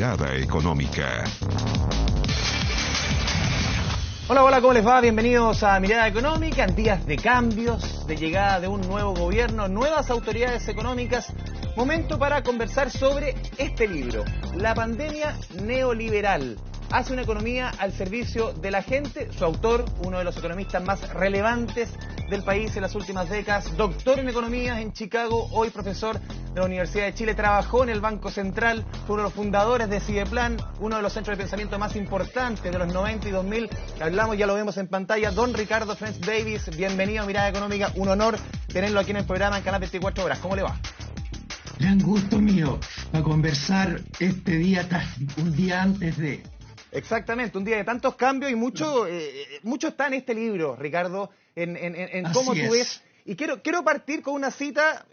Mirada Económica. Hola, hola, ¿cómo les va? Bienvenidos a Mirada Económica, en días de cambios, de llegada de un nuevo gobierno, nuevas autoridades económicas. Momento para conversar sobre este libro, La pandemia neoliberal. Hace una economía al servicio de la gente. Su autor, uno de los economistas más relevantes del país en las últimas décadas, doctor en economía en Chicago, hoy profesor de la Universidad de Chile, trabajó en el Banco Central, fue uno de los fundadores de Cideplan, uno de los centros de pensamiento más importantes de los 90 y 2000. Hablamos, ya lo vemos en pantalla, don Ricardo French Davis. Bienvenido a Mirada Económica, un honor tenerlo aquí en el programa en Canal 24 Horas. ¿Cómo le va? Gran gusto mío para conversar este día, un día antes de... Exactamente, un día de tantos cambios y mucho está en este libro, Ricardo, en cómo tú ves. Y quiero partir con una cita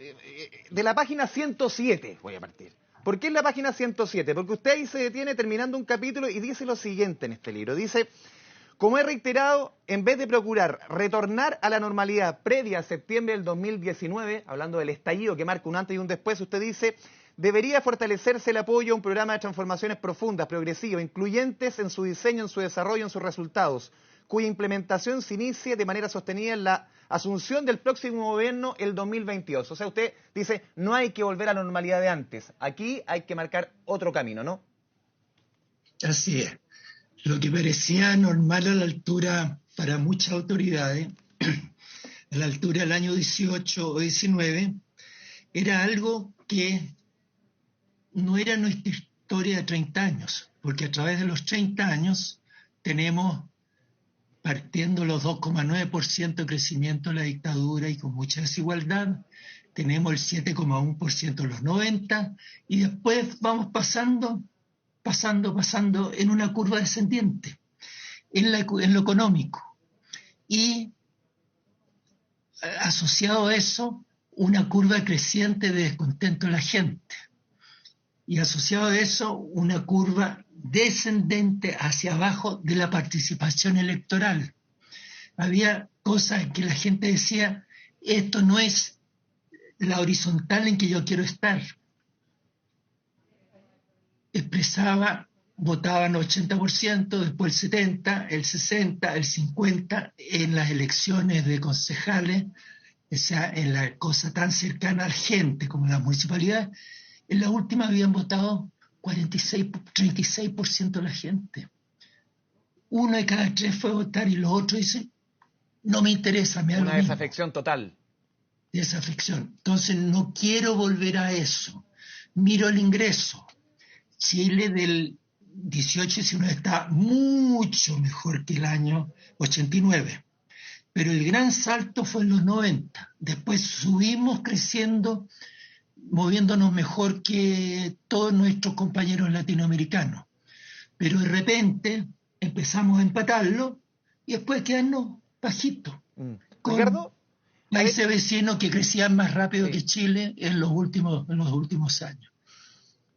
de la página 107, voy a partir. ¿Por qué es la página 107? Porque usted ahí se detiene terminando un capítulo y dice lo siguiente en este libro. Dice, como he reiterado, en vez de procurar retornar a la normalidad previa a septiembre del 2019, hablando del estallido que marca un antes y un después, usted dice, debería fortalecerse el apoyo a un programa de transformaciones profundas, progresivas, incluyentes en su diseño, en su desarrollo, en sus resultados, cuya implementación se inicie de manera sostenida en la asunción del próximo gobierno el 2022. O sea, usted dice, no hay que volver a la normalidad de antes. Aquí hay que marcar otro camino, ¿no? Así es. Lo que parecía normal a la altura para muchas autoridades, a la altura del año 18 o 19, era algo que no era nuestra historia de 30 años, porque a través de los 30 años tenemos, partiendo los 2,9% de crecimiento de la dictadura y con mucha desigualdad, tenemos el 7,1% en los 90 y después vamos pasando en una curva descendiente en lo económico. Y asociado a eso, una curva creciente de descontento de la gente. Y asociado a eso, una curva descendente hacia abajo de la participación electoral. Había cosas en que la gente decía, esto no es la horizontal en que yo quiero estar. Expresaba, votaban 80%, después el 70%, el 60%, el 50% en las elecciones de concejales, o sea, en la cosa tan cercana a la gente como las municipalidades. En la última habían votado 36% de la gente. Uno de cada tres fue a votar y los otros dicen, no me interesa, me da lo mismo. Una desafección total. Desafección. Entonces no quiero volver a eso. Miro el ingreso. Chile del 18-19 está mucho mejor que el año 89. Pero el gran salto fue en los 90. Después subimos creciendo, moviéndonos mejor que todos nuestros compañeros latinoamericanos. Pero de repente empezamos a empatarlo y después quedarnos bajitos. Ricardo, países vecinos que crecían más rápido que Chile en los últimos años.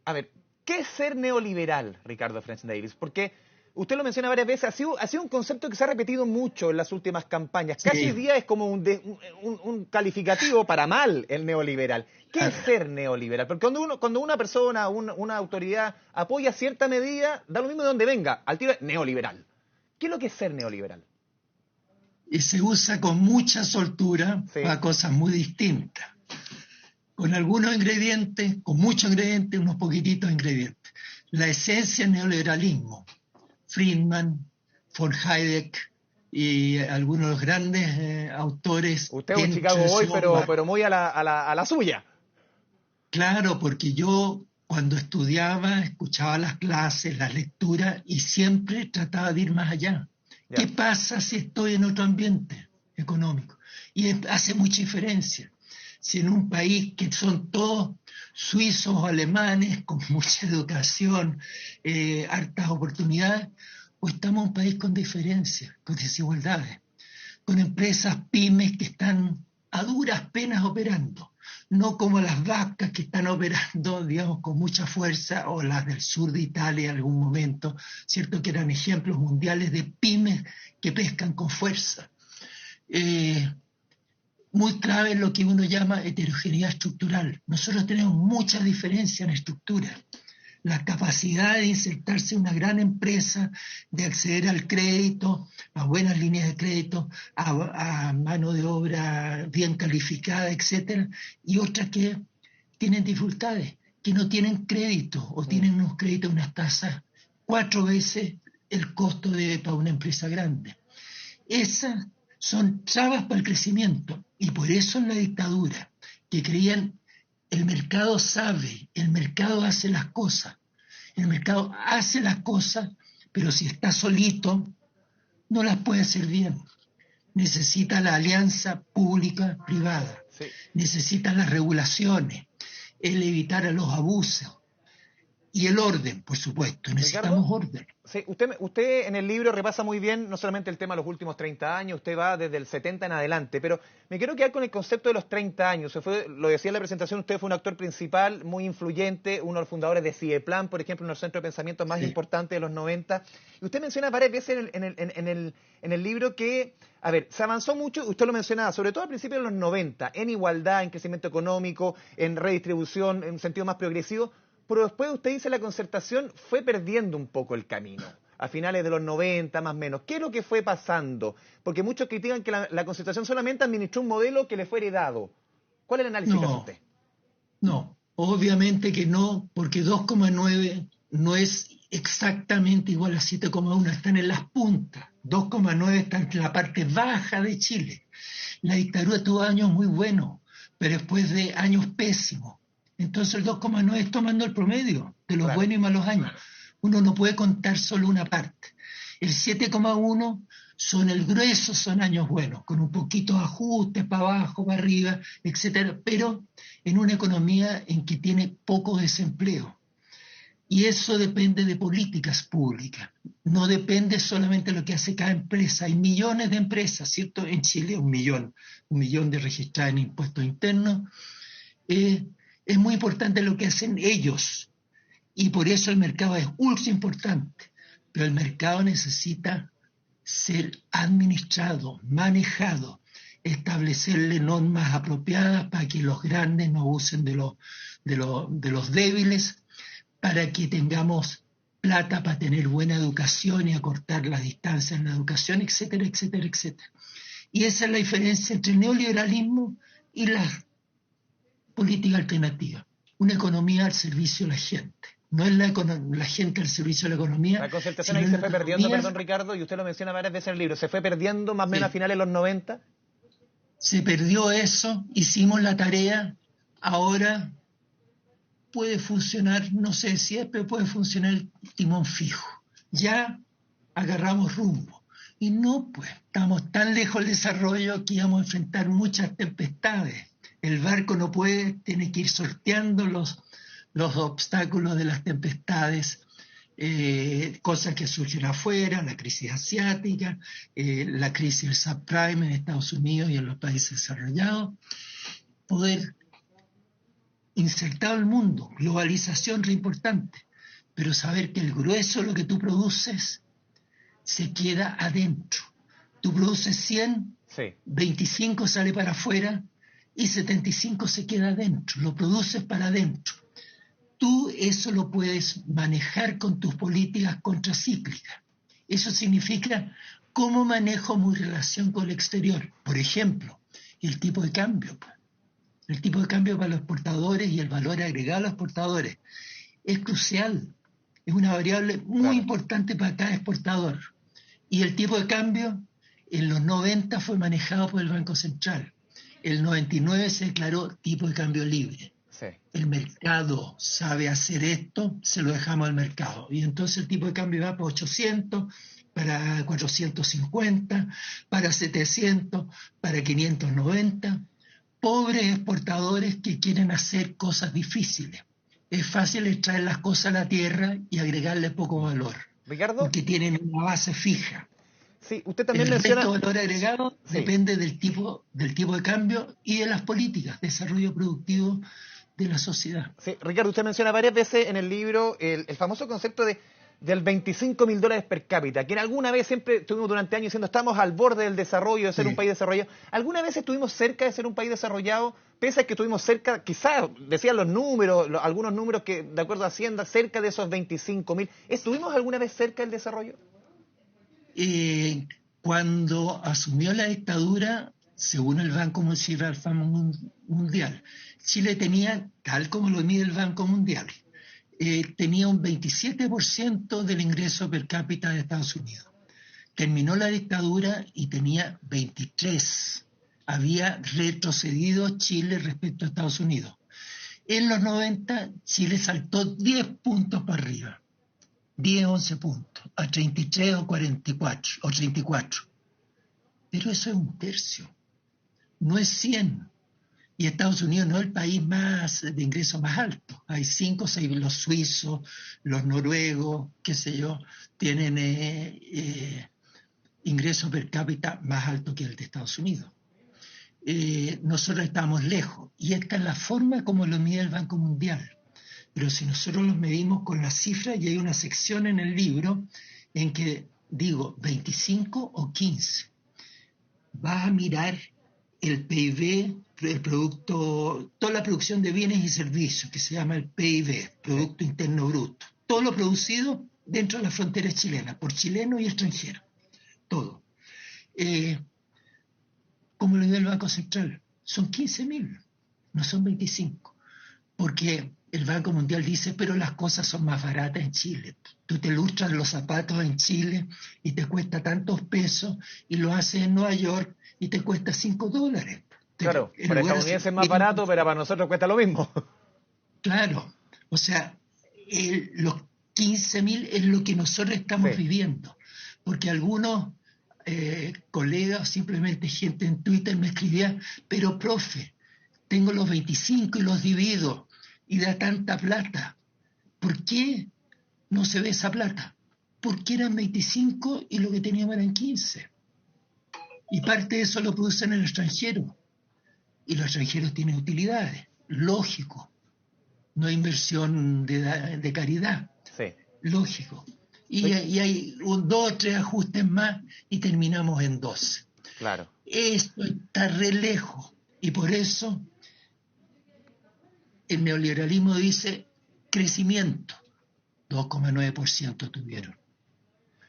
A ver, ¿qué es ser neoliberal, Ricardo French Davis? Porque usted lo menciona varias veces, ha sido un concepto que se ha repetido mucho en las últimas campañas. Sí. Casi hoy día es como un calificativo para mal el neoliberal. ¿Qué es ser neoliberal? Porque cuando una persona, una autoridad apoya cierta medida, da lo mismo de donde venga, al tiro es neoliberal. ¿Qué es lo que es ser neoliberal? Y se usa con mucha soltura para cosas muy distintas. Con algunos ingredientes, con muchos ingredientes, unos poquititos ingredientes. La esencia del neoliberalismo. Friedman, von Hayek y algunos de los grandes autores. Usted es un Chicago Boy, pero muy a la suya. Claro, porque yo cuando estudiaba, escuchaba las clases, las lecturas y siempre trataba de ir más allá. Ya. ¿Qué pasa si estoy en otro ambiente económico? Y hace mucha diferencia. Si en un país que son todos suizos o alemanes, con mucha educación, hartas oportunidades, o estamos en un país con diferencias, con desigualdades, con empresas pymes que están a duras penas operando, no como las vacas que están operando, digamos, con mucha fuerza, o las del sur de Italia en algún momento, cierto que eran ejemplos mundiales de pymes que pescan con fuerza. Muy clave lo que uno llama heterogeneidad estructural. Nosotros tenemos mucha diferencia en estructura. la capacidad de insertarse en una gran empresa, de acceder al crédito, a buenas líneas de crédito, a mano de obra bien calificada, etcétera, y otras que tienen dificultades, que no tienen crédito o tienen unos créditos, unas tasas 4 veces el costo para una empresa grande. Esas son trabas para el crecimiento, y por eso en la dictadura, que creían el mercado sabe, el mercado hace las cosas, pero si está solito no las puede hacer bien. Necesita la alianza pública-privada, sí. Necesita las regulaciones, el evitar a los abusos y el orden, por supuesto. Necesitamos Ricardo, orden. sí, usted en el libro repasa muy bien no solamente el tema de los últimos 30 años, usted va desde el 70 en adelante, pero me quiero quedar con el concepto de los 30 años. Lo decía en la presentación, usted fue un actor principal, muy influyente, uno de los fundadores de CIEPLAN, por ejemplo, uno de los centros de pensamiento más importantes de los 90. Y usted menciona varias veces en el libro que, a ver, se avanzó mucho, usted lo mencionaba, sobre todo al principio de los 90, en igualdad, en crecimiento económico, en redistribución, en un sentido más progresivo, pero después usted dice la concertación fue perdiendo un poco el camino, a finales de los 90 más o menos. ¿Qué es lo que fue pasando? Porque muchos critican que la concertación solamente administró un modelo que le fue heredado. ¿Cuál es el análisis que hace usted? No, obviamente que no, porque 2,9 no es exactamente igual a 7,1, están en las puntas. 2,9 están en la parte baja de Chile. La dictadura tuvo años muy buenos, pero después de años pésimos. Entonces el 2,9 es tomando el promedio de los buenos y malos años. Uno no puede contar solo una parte. El 7,1 son el grueso, son años buenos, con un poquito de ajustes para abajo, para arriba, etcétera, pero en una economía en que tiene poco desempleo. Y eso depende de políticas públicas, no depende solamente de lo que hace cada empresa. Hay millones de empresas, ¿cierto? En Chile un millón de registradas en impuestos internos. Es muy importante lo que hacen ellos, y por eso el mercado es ultra importante, pero el mercado necesita ser administrado, manejado, establecerle normas apropiadas para que los grandes no abusen de los débiles, para que tengamos plata para tener buena educación y acortar las distancias en la educación, etcétera, etcétera, etcétera. Y esa es la diferencia entre el neoliberalismo y la política alternativa. Una economía al servicio de la gente. No es la gente al servicio de la economía. La concertación ahí se fue perdiendo, perdón Ricardo, y usted lo menciona varias veces en el libro, se fue perdiendo más o menos a finales de los 90. Se perdió eso, hicimos la tarea, ahora puede funcionar, no sé si es, pero puede funcionar el timón fijo. Ya agarramos rumbo. Y no, pues, estamos tan lejos del desarrollo que íbamos a enfrentar muchas tempestades. El barco no puede, tiene que ir sorteando los obstáculos de las tempestades, cosas que surgen afuera, la crisis asiática, la crisis del subprime en Estados Unidos y en los países desarrollados. Poder insertar al mundo, globalización re importante, pero saber que el grueso de lo que tú produces se queda adentro. Tú produces 100, 25 sale para afuera y 75 se queda adentro, lo produces para adentro. Tú eso lo puedes manejar con tus políticas contracíclicas. Eso significa cómo manejo mi relación con el exterior. Por ejemplo, el tipo de cambio. El tipo de cambio para los exportadores y el valor agregado a los exportadores es crucial. Es una variable muy importante para cada exportador. Y el tipo de cambio en los 90 fue manejado por el Banco Central. El 99 se declaró tipo de cambio libre. Sí. El mercado sabe hacer esto, se lo dejamos al mercado. Y entonces el tipo de cambio va para 800, para 450, para 700, para 590. Pobres exportadores que quieren hacer cosas difíciles. Es fácil extraer las cosas a la tierra y agregarle poco valor. Ricardo, porque tienen una base fija. Sí, usted también menciona... El valor agregado depende del tipo de cambio y de las políticas de desarrollo productivo de la sociedad. Sí, Ricardo, usted menciona varias veces en el libro el famoso concepto de del 25.000 dólares per cápita, que en alguna vez siempre estuvimos durante años diciendo estamos al borde del desarrollo, de ser un país desarrollado. ¿Alguna vez estuvimos cerca de ser un país desarrollado? Pese a que estuvimos cerca, quizás decían los números, algunos números que de acuerdo a Hacienda, cerca de esos 25.000. ¿Estuvimos alguna vez cerca del desarrollo? Cuando asumió la dictadura, según el Banco Mundial, Chile tenía, tal como lo mide el Banco Mundial, tenía un 27% del ingreso per cápita de Estados Unidos. Terminó la dictadura y tenía 23%. Había retrocedido Chile respecto a Estados Unidos. En los 90, Chile saltó 10 puntos para arriba. 10, 11 puntos, a 33 o 44, o 34. Pero eso es un tercio, no es 100. Y Estados Unidos no es el país más de ingresos más alto. Hay 5 o 6, los suizos, los noruegos, qué sé yo, tienen ingresos per cápita más alto que el de Estados Unidos. Nosotros estamos lejos. Y esta es la forma como lo mide el Banco Mundial. Pero si nosotros los medimos con las cifras, y hay una sección en el libro en que digo 25 o 15, vas a mirar el PIB, el producto, toda la producción de bienes y servicios, que se llama el PIB, Producto Interno Bruto. Todo lo producido dentro de las fronteras chilenas, por chilenos y extranjeros. Todo. Como lo dio el Banco Central, son 15.000, no son 25. Porque el Banco Mundial dice, pero las cosas son más baratas en Chile. Tú te lustras los zapatos en Chile y te cuesta tantos pesos, y lo haces en Nueva York y te cuesta $5. Claro, para el estadounidense es más barato, pero para nosotros cuesta lo mismo. Claro, o sea, los 15.000 es lo que nosotros estamos viviendo. Porque algunos colegas, simplemente gente en Twitter me escribía, pero profe, tengo los 25 y los divido y da tanta plata. ¿Por qué no se ve esa plata? Porque eran 25 y lo que teníamos eran 15. Y parte de eso lo producen en el extranjero. Y los extranjeros tienen utilidades. Lógico. No hay inversión de caridad. Sí. Lógico. Y hay 2 o 3 ajustes más y terminamos en 12. Claro. Esto está re lejos. Y por eso el neoliberalismo dice crecimiento, 2,9% tuvieron.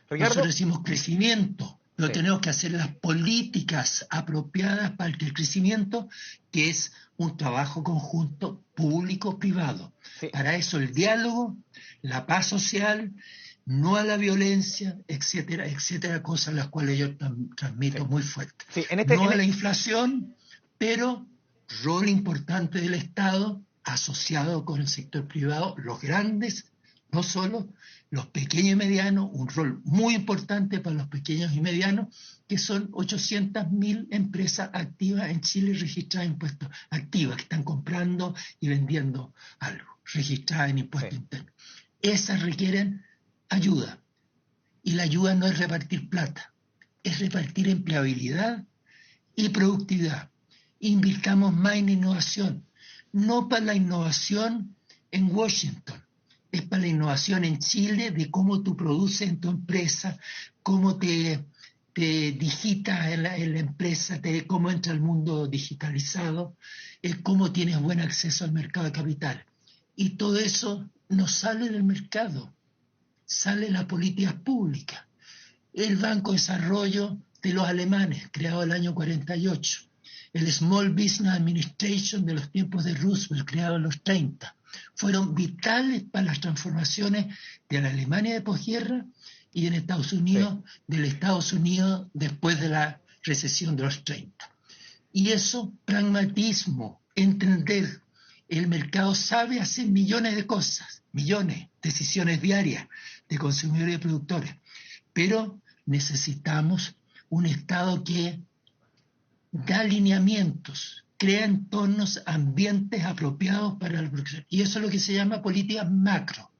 Ricardo, nosotros decimos crecimiento, pero tenemos que hacer las políticas apropiadas para el crecimiento, que es un trabajo conjunto público-privado. Para eso el diálogo, la paz social, no a la violencia, etcétera, etcétera, cosas las cuales yo transmito muy fuerte. No a la inflación, pero rol importante del Estado asociado con el sector privado, los grandes, no solo los pequeños y medianos, un rol muy importante para los pequeños y medianos, que son 800.000 empresas activas en Chile registradas en impuestos, activas, que están comprando y vendiendo algo, registradas en impuestos internos. Esas requieren ayuda, y la ayuda no es repartir plata, es repartir empleabilidad y productividad. Invirtamos más en innovación, no para la innovación en Washington, es para la innovación en Chile, de cómo tú produces en tu empresa, cómo te digitas en la empresa, cómo entra al mundo digitalizado, cómo tienes buen acceso al mercado de capital. Y todo eso no sale del mercado, sale de las políticas públicas. El Banco de Desarrollo de los alemanes, creado el año 48, el Small Business Administration de los tiempos de Roosevelt, creado en los 30, fueron vitales para las transformaciones de la Alemania de posguerra y en Estados Unidos, del Estados Unidos después de la recesión de los 30. Y eso, pragmatismo, entender, el mercado sabe hacer millones de cosas, millones, decisiones diarias de consumidores y productores, pero necesitamos un Estado que da lineamientos, crea entornos, ambientes apropiados para el progreso. Y eso es lo que se llama políticas macro.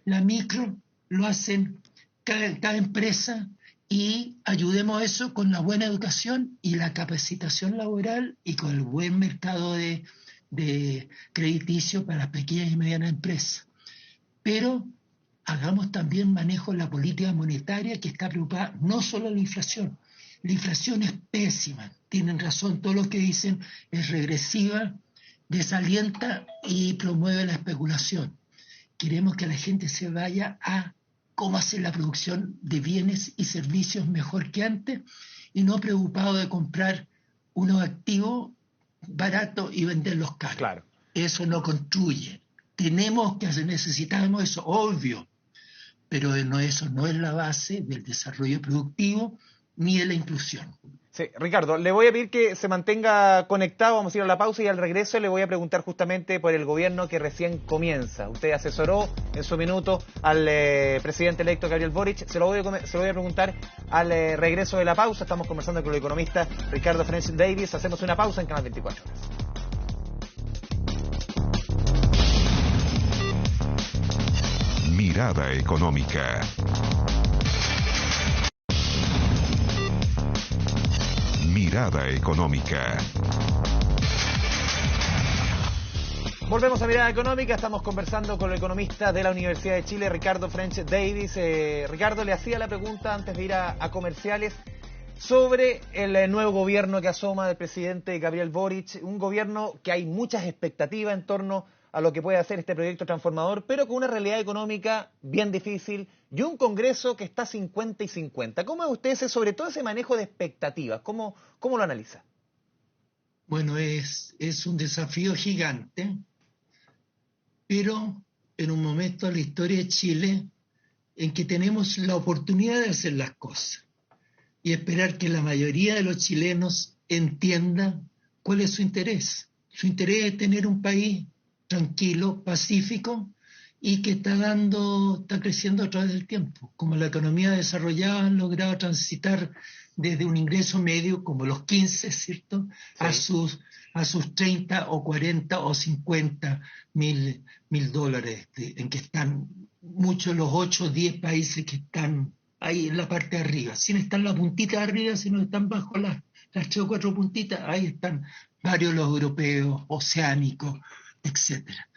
La micro lo hacen cada empresa, y ayudemos a eso con la buena educación y la capacitación laboral y con el buen mercado de crediticio para las pequeñas y medianas empresas. Pero hagamos también manejo de la política monetaria, que está preocupada no solo de la inflación. La inflación es pésima, tienen razón todos los que dicen, es regresiva, desalienta y promueve la especulación. Queremos que la gente se vaya a cómo hacer la producción de bienes y servicios mejor que antes y no preocupado de comprar unos activos baratos y venderlos caros. Claro. Eso no construye. Necesitamos eso, obvio, pero eso no es la base del desarrollo productivo ni de la inclusión. Sí, Ricardo, le voy a pedir que se mantenga conectado, vamos a ir a la pausa y al regreso le voy a preguntar justamente por el gobierno que recién comienza. Usted asesoró en su minuto al presidente electo Gabriel Boric, se lo voy a preguntar al regreso de la pausa. Estamos conversando con el economista Ricardo Francis Davis, hacemos una pausa en Canal 24 Horas. Mirada económica. Mirada económica. Volvemos a Mirada Económica, estamos conversando con el economista de la Universidad de Chile, Ricardo Francis Davis. Ricardo, le hacía la pregunta antes de ir a comerciales sobre el nuevo gobierno que asoma del presidente Gabriel Boric, un gobierno que hay muchas expectativas en torno a lo que puede hacer este proyecto transformador, pero con una realidad económica bien difícil y un Congreso que está 50 y 50. ¿Cómo ve usted sobre todo ese manejo de expectativas? ¿Cómo lo analiza? Bueno, es un desafío gigante, pero en un momento de la historia de Chile en que tenemos la oportunidad de hacer las cosas y esperar que la mayoría de los chilenos entienda cuál es su interés. Su interés es tener un país tranquilo, pacífico y que está creciendo a través del tiempo. Como la economía desarrollada han logrado transitar desde un ingreso medio como los 15, ¿cierto? Sí. a sus 30 o 40 o 50 mil $, en que están muchos de los 8 o 10 países que están ahí en la parte de arriba. Si no están las puntitas de arriba, si no están bajo las 3 o 4 puntitas, ahí están varios los europeos, oceánicos, etcétera.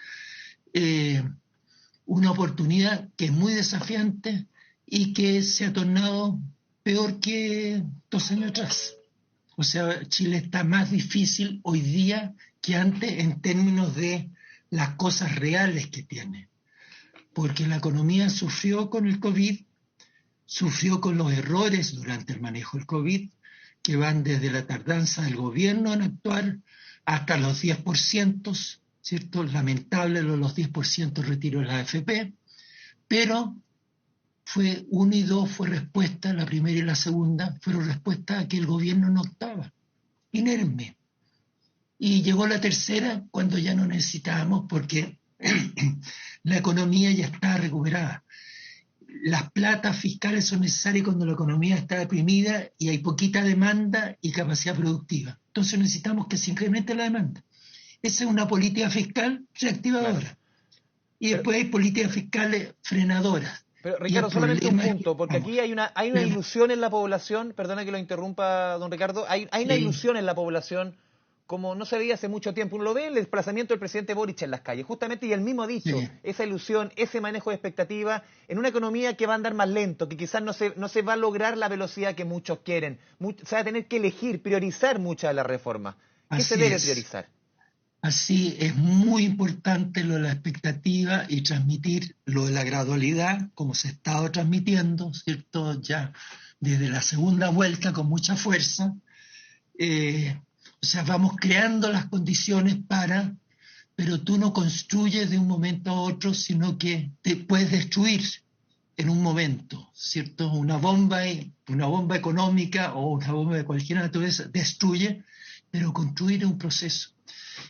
Una oportunidad que es muy desafiante y que se ha tornado peor que 2 años atrás. O sea, Chile está más difícil hoy día que antes en términos de las cosas reales que tiene. Porque la economía sufrió con el COVID, sufrió con los errores durante el manejo del COVID, que van desde la tardanza del gobierno en actuar hasta los 10%, ¿cierto? Lamentable los 10% retiro de la AFP, pero fue 1 y 2 fue respuesta, la primera y la segunda fueron respuesta a que el gobierno no actuaba, inerme. Y llegó la tercera cuando ya no necesitábamos porque la economía ya está recuperada. Las platas fiscales son necesarias cuando la economía está deprimida y hay poquita demanda y capacidad productiva. Entonces necesitamos que se incremente la demanda. Esa es una política fiscal reactivadora. Claro. Y después hay políticas fiscales frenadoras. Pero Ricardo, solamente un punto, porque aquí hay una ilusión en la población, perdona que lo interrumpa, don Ricardo, hay una ilusión en la población como no se veía hace mucho tiempo. Uno lo ve en el desplazamiento del presidente Boric en las calles, justamente, y él mismo ha dicho, esa ilusión, ese manejo de expectativas, en una economía que va a andar más lento, que quizás no se va a lograr la velocidad que muchos quieren. Se va a tener que elegir, priorizar muchas de las reformas. ¿Qué se debe priorizar? Así es muy importante lo de la expectativa y transmitir lo de la gradualidad, como se ha estado transmitiendo, ¿cierto? Ya desde la segunda vuelta con mucha fuerza. O sea, vamos creando las condiciones pero tú no construyes de un momento a otro, sino que te puedes destruir en un momento, ¿cierto? Una bomba económica o una bomba de cualquier naturaleza destruye, pero construir es un proceso.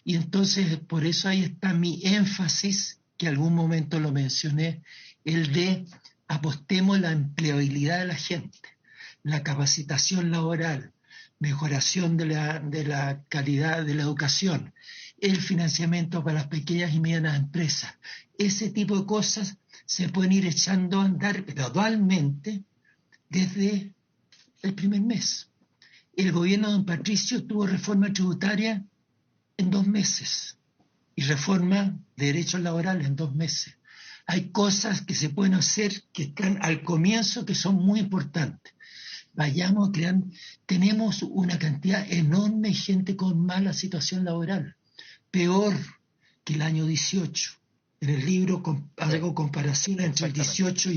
Y entonces, por eso ahí está mi énfasis, que algún momento lo mencioné, el de apostemos la empleabilidad de la gente, la capacitación laboral, mejoración de la calidad de la educación, el financiamiento para las pequeñas y medianas empresas. Ese tipo de cosas se pueden ir echando a andar gradualmente desde el primer mes. El gobierno de don Patricio tuvo reforma tributaria en 2 meses y reforma de derechos laborales en 2 meses. hay cosas que se pueden hacer que están al comienzo que son muy importantes. Vayamos creando, tenemos una cantidad enorme de gente con mala situación laboral, peor que el año 18. En el libro hago comparación entre el 18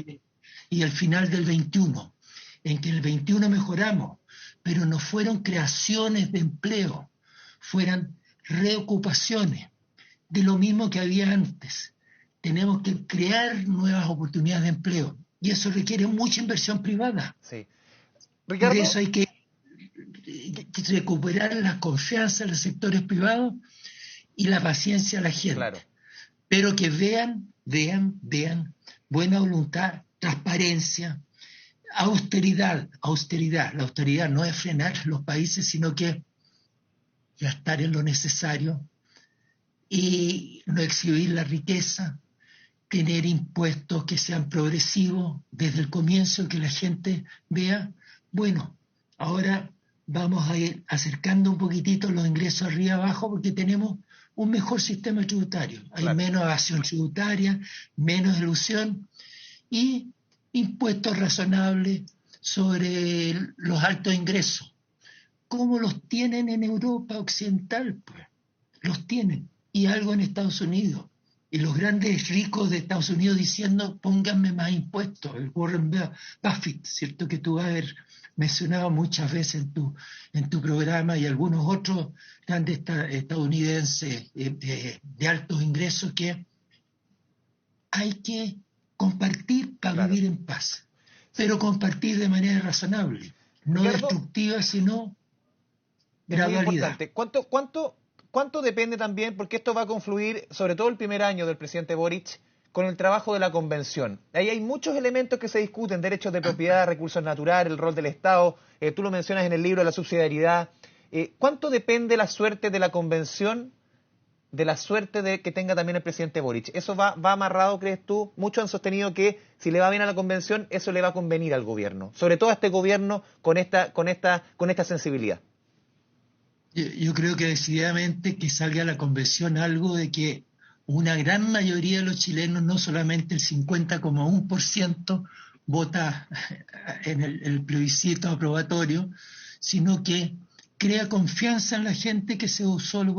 y el final del 21, en que en el 21 mejoramos, pero no fueron creaciones de empleo, fueran reocupaciones de lo mismo que había antes. Tenemos que crear nuevas oportunidades de empleo y eso requiere mucha inversión privada. Sí. Ricardo, por eso hay que recuperar la confianza en los sectores privados y la paciencia a la gente. Claro. Pero que vean buena voluntad, transparencia, austeridad. La austeridad no es frenar los países, sino que gastar en lo necesario y no exhibir la riqueza, tener impuestos que sean progresivos desde el comienzo, que la gente vea, bueno, ahora vamos a ir acercando un poquitito los ingresos arriba abajo porque tenemos un mejor sistema tributario. Hay menos evasión tributaria, menos elusión y impuestos razonables sobre los altos ingresos. ¿Cómo los tienen en Europa Occidental? Pues los tienen. Y algo en Estados Unidos. Y los grandes ricos de Estados Unidos diciendo, pónganme más impuestos. El Warren Buffett, ¿cierto? Que tú vas a haber mencionado muchas veces en tu programa, y algunos otros grandes estadounidenses de altos ingresos, que hay que compartir para vivir en paz. Pero compartir de manera razonable, no destructiva, sino gradualidad. Muy importante. ¿Cuánto depende también, porque esto va a confluir, sobre todo el primer año del presidente Boric, con el trabajo de la convención? Ahí hay muchos elementos que se discuten: derechos de propiedad, recursos naturales, el rol del Estado, tú lo mencionas en el libro, la subsidiariedad. ¿Cuánto depende la suerte de la convención de la suerte de que tenga también el presidente Boric? ¿Eso va amarrado, crees tú? Muchos han sostenido que si le va bien a la convención, eso le va a convenir al gobierno, sobre todo a este gobierno con esta sensibilidad. Yo creo que decididamente que salga a la convención algo de que una gran mayoría de los chilenos, no solamente el 50,1%, vota en el plebiscito aprobatorio, sino que crea confianza en la gente, que se usó el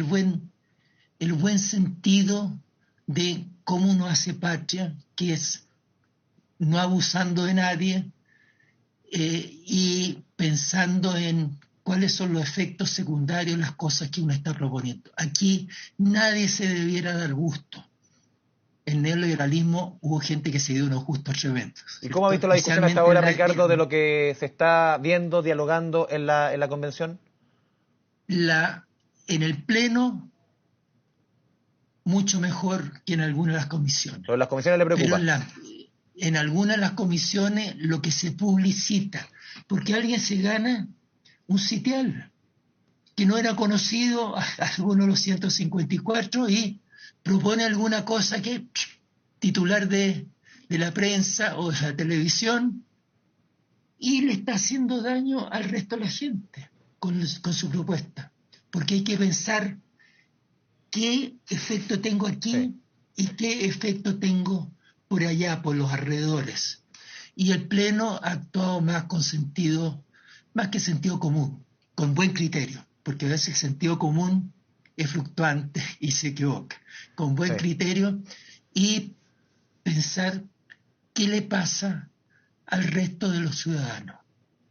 buen sentido de cómo uno hace patria, que es no abusando de nadie y pensando en cuáles son los efectos secundarios de las cosas que uno está proponiendo. Aquí nadie se debiera dar gusto. El neoliberalismo, hubo gente que se dio unos gustos tremendos. ¿Y cómo ha visto la discusión hasta ahora, Ricardo, de lo que se está viendo, dialogando en la convención? En el Pleno, mucho mejor que en algunas de las comisiones. ¿Pero las comisiones le preocupa? Pero en algunas de las comisiones lo que se publicita, porque alguien se gana un sitial que no era conocido, alguno de los 154, y propone alguna cosa que titular de la prensa o de la televisión, y le está haciendo daño al resto de la gente con su propuesta, porque hay que pensar qué efecto tengo aquí y qué efecto tengo por allá, por los alrededores. Y el Pleno ha actuado más con sentido, más que sentido común, con buen criterio, porque a veces el sentido común es fluctuante y se equivoca. Con buen criterio y pensar qué le pasa al resto de los ciudadanos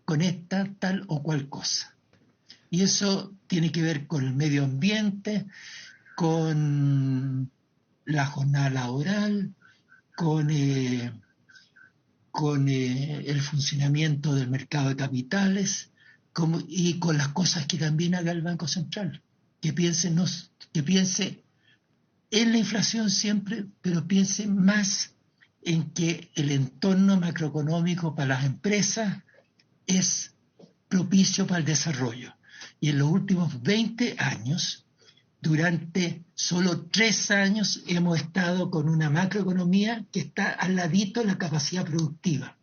con esta tal o cual cosa. Y eso tiene que ver con el medio ambiente, con la jornada laboral, con el funcionamiento del mercado de capitales y con las cosas que también haga el Banco Central, que piense en la inflación siempre, pero piense más en que el entorno macroeconómico para las empresas es propicio para el desarrollo. Y en los últimos 20 años, durante solo 3 años, hemos estado con una macroeconomía que está al ladito de la capacidad productiva.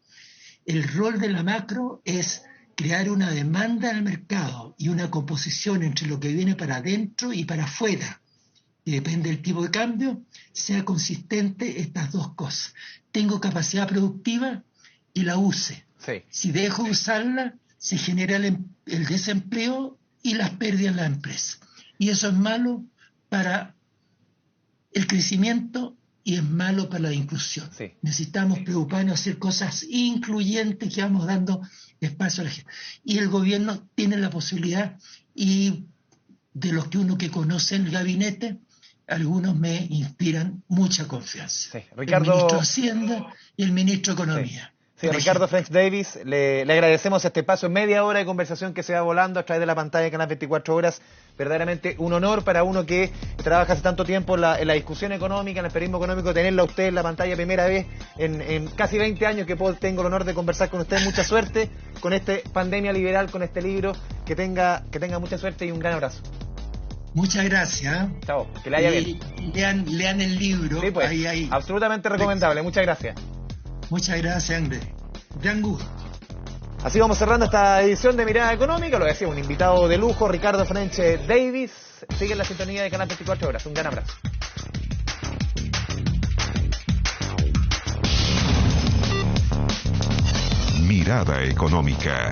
El rol de la macro es crear una demanda en el mercado y una composición entre lo que viene para adentro y para afuera. y depende del tipo de cambio, sea consistente estas dos cosas. Tengo capacidad productiva y la use. Sí. Si dejo de usarla, se genera el desempleo y las pérdidas en la empresa. Y eso es malo para el crecimiento y es malo para la inclusión. Sí. Necesitamos preocuparnos, hacer cosas incluyentes que vamos dando espacio a la gente. Y el gobierno tiene la posibilidad, y de los que uno que conoce en el gabinete, algunos me inspiran mucha confianza. Sí. Ricardo... El ministro de Hacienda y el ministro de Economía. Sí, Ricardo French Davis, le agradecemos este espacio, media hora de conversación que se va volando a través de la pantalla de Canal 24 Horas. Verdaderamente un honor para uno que trabaja hace tanto tiempo en la discusión económica, en el periodismo económico, tenerla a usted en la pantalla primera vez en casi 20 años que tengo el honor de conversar con usted. Mucha suerte con este Pandemia Liberal, con este libro. Que tenga mucha suerte y un gran abrazo. Muchas gracias. Chao, que le haya bien. Lean el libro. Sí, pues, ahí. Absolutamente recomendable. Muchas gracias. Muchas gracias, Andrés. Gran gusto. Así vamos cerrando esta edición de Mirada Económica. Lo decía, un invitado de lujo, Ricardo French Davis. Sigue en la sintonía de Canal 24 Horas. Un gran abrazo. Mirada Económica.